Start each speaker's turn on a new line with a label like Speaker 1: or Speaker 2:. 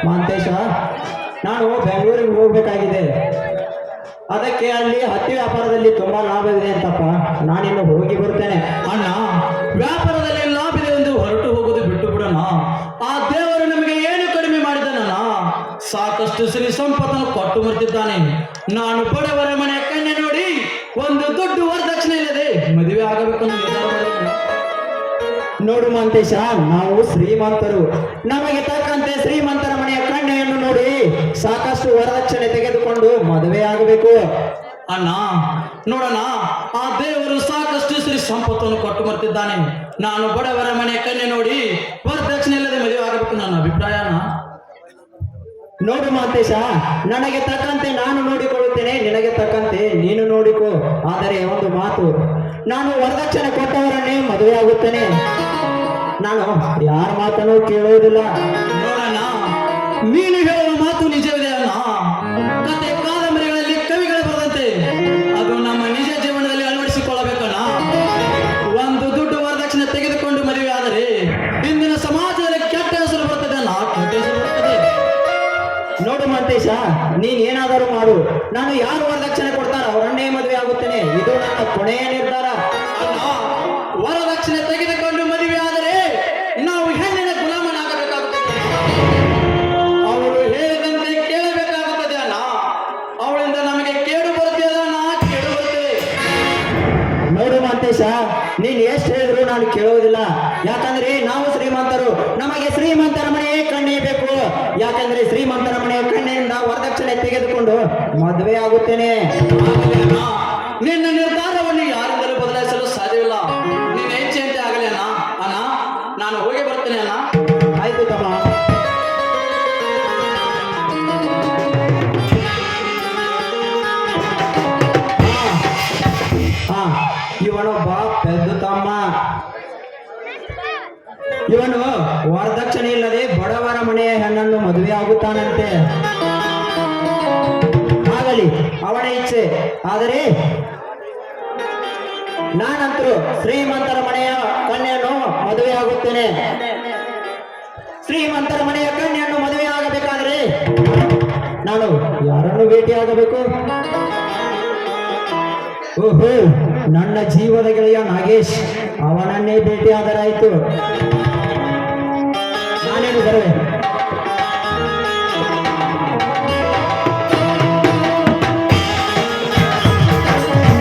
Speaker 1: ಮಾಂತೇಶ, ನಾನು ಬೆಂಗಳೂರಿಗೆ ಹೋಗ್ಬೇಕಾಗಿದೆ. ಅದಕ್ಕೆ ಅಲ್ಲಿ ಹತ್ತಿ ವ್ಯಾಪಾರದಲ್ಲಿ ತುಂಬಾ ಲಾಭ ಇದೆ ಅಂತಪ್ಪ. ನಾನಿನ್ನು ಹೋಗಿ ಬರ್ತೇನೆ.
Speaker 2: ಅಣ್ಣ, ವ್ಯಾಪಾರದಲ್ಲಿ ಲಾಭ ಇದೆ ಎಂದು ಹೊರಟು ಹೋಗೋದು ಬಿಟ್ಟು ಬಿಡೋಣ. ಆ ದೇವರು ನಮಗೆ ಏನು ಕಡಿಮೆ ಮಾಡಿದನಣ್ಣ. ಸಾಕಷ್ಟು ಶ್ರೀ ಸಂಪತ್ತನ್ನು ಕೊಟ್ಟು ಬರ್ತಿದ್ದಾನೆ. ನಾನು ಬಡವರ ಮನೆ ಕಣ್ಣೆ ನೋಡಿ ಒಂದು ದೊಡ್ಡ ವರದಕ್ಷಿಣೆ ಇಲ್ಲದೆ ಮದುವೆ ಆಗಬೇಕು ಅಂತ ನಿರ್ಧಾರ ಮಾಡಿದ್ದೇನೆ.
Speaker 1: ನೋಡು ಮಾಂತೇಶ, ನಾವು ಶ್ರೀಮಂತರು. ನಮಗೆ ತಕ್ಕಂತೆ ಶ್ರೀಮಂತರ ಮನೆಯ ಕನ್ಯೆಯನ್ನು ನೋಡಿ ಸಾಕಷ್ಟು ವರದಕ್ಷಿಣೆ ತೆಗೆದುಕೊಂಡು ಮದುವೆ ಆಗಬೇಕು.
Speaker 2: ಅಣ್ಣ ನೋಡೋಣ, ಆ ದೇವರು ಸಾಕಷ್ಟು ಶ್ರೀ ಸಂಪತ್ತನ್ನು ಕೊಟ್ಟು ಬರ್ತಿದ್ದಾನೆ. ನಾನು ಬಡವರ ಮನೆ ಕನ್ಯೆ ನೋಡಿ ವರದಕ್ಷಿಣೆ ಇಲ್ಲದೆ ಮದುವೆ ಆಗಬೇಕು ನನ್ನ ಅಭಿಪ್ರಾಯ.
Speaker 1: ನೋಡು ಮಾಂತೇಶ, ನನಗೆ ತಕ್ಕಂತೆ ನಾನು ನೋಡಿಕೊಳ್ಳುತ್ತೇನೆ, ನಿನಗೆ ತಕ್ಕಂತೆ ನೀನು ನೋಡಿಕೊ. ಆದರೆ ಒಂದು ಮಾತು, ನಾನು ವರದಕ್ಷಿಣೆ ಕೊಟ್ಟವರನ್ನೇ ಮದುವೆ ಆಗುತ್ತೇನೆ. ನಾನು ಯಾರ ಮಾತನ್ನು ಕೇಳುವುದಿಲ್ಲ.
Speaker 2: ನೋಡೋಣ, ನೀನು ಹೇಳುವ ಮಾತು ನಿಜವಿದೆ ಅಣ್ಣ. ಕತೆ ಕಾದಂಬರಿಗಳಲ್ಲಿ ಕವಿಗಳು ಬರೆದಂತೆ ಅದು ನಮ್ಮ ನಿಜ ಜೀವನದಲ್ಲಿ ಅಳವಡಿಸಿಕೊಳ್ಳಬೇಕಣ್ಣ. ಒಂದು ದುಡ್ಡು ವರದಕ್ಷಿಣೆ ತೆಗೆದುಕೊಂಡು ಮದುವೆ ಆದರೆ ಇಂದಿನ ಸಮಾಜದಲ್ಲಿ ಕೆಟ್ಟ ಹೆಸರು ಬರ್ತದೆ ಅಣ್ಣ, ಕೆಟ್ಟ ಹೆಸರು ಬರ್ತದೆ.
Speaker 1: ನೋಡು ಮಾಂತೇಶ, ನೀನ್ ಏನಾದರೂ ಮಾಡು, ನಾನು ಯಾರು ವರದಕ್ಷಿಣೆ ಕೊಡ್ತಾರ ಅವರನ್ನೇ ಮದುವೆ ಆಗುತ್ತೇನೆ. ಇದು ನನ್ನ ಕೊನೆಯ ನಿರ್ಧಾರ.
Speaker 2: ಅಣ್ಣ, ವರದಕ್ಷಿಣೆ ತೆಗೆದುಕೊಂಡು ಮದುವೆ ಆದರೆ ನಾವು ಹೆಣ್ಣಿನ ಗುಲಾಮನಾಗಬೇಕಾಗುತ್ತದೆ. ಅವಳು ಹೇಳಿದಂತೆ ಕೇಳಬೇಕಾಗುತ್ತದೆ ಅಣ್ಣ. ಅವಳಿಂದ ನಮಗೆ ಕೇಡು ಬರುತ್ತದೆ ಅಣ್ಣ, ಕೇಡು ಬರುತ್ತದೆ.
Speaker 1: ನೋಡು ಮಾಂತೇಶ, ನೀನ್ ಎಷ್ಟು ಹೇಳಿದ್ರು ನಾನು ಕೇಳುವುದಿಲ್ಲ. ಯಾಕಂದ್ರೆ ನಾವು ಶ್ರೀಮಂತರು, ನಮಗೆ ಶ್ರೀಮಂತರ ಮನೆಯೇ ಕಣ್ಣೇ ಬೇಕು. ಯಾಕಂದ್ರೆ ಶ್ರೀಮಂತರ ಮನೆಯ ಕಣ್ಣಿನಿಂದ ವರದಕ್ಷಿಣೆ ತೆಗೆದುಕೊಂಡು ಮದುವೆ ಆಗುತ್ತೇನೆ.
Speaker 2: ಆಗಲಿ ಅಣ್ಣ, ನಿನ್ನ ನಿರ್ಧಾರವನ್ನು ಯಾರಿಂದಲೂ ಬದಲಾಯಿಸಲು ಸಾಧ್ಯವಿಲ್ಲ. ನಿನ್ನ ಇಚ್ಛೆಯಂತೆ ಆಗಲಿ ಅಣ್ಣ. ಅಣ್ಣ, ನಾನು ಹೋಗಿ ಬರ್ತೇನೆ ಅಣ್ಣ.
Speaker 1: ಆಯ್ತು ತಮ್ಮ. ಹಾ, ಇವನೊಬ್ಬ ಪೆದ್ದು ತಮ್ಮ. ಇವನು ವರದಕ್ಷಿಣೆ ಇಲ್ಲದೆ ಬಡವರ ಮನೆಯ ಹೆಣ್ಣನ್ನು ಮದುವೆ ಆಗುತ್ತಾನಂತೆ. ಆಗಲಿ, ಅವನ ಇಚ್ಛೆ. ಆದರೆ ನಾನಂತರೂ ಶ್ರೀಮಂತರ ಮನೆಯ ಕನ್ಯೆಯನ್ನು ಮದುವೆ ಆಗುತ್ತೇನೆ. ಶ್ರೀಮಂತರ ಮನೆಯ ಕನ್ಯೆಯನ್ನು ಮದುವೆ ಆಗಬೇಕಾದ್ರೆ ನಾನು ಯಾರನ್ನು ಭೇಟಿಯಾಗಬೇಕು? ಓಹೋ, ನನ್ನ ಜೀವದ ಗೆಳೆಯ ನಾಗೇಶ್, ಅವನನ್ನೇ ಭೇಟಿಯಾದರಾಯಿತು. ನಾನೇನು ಬರುವೆ.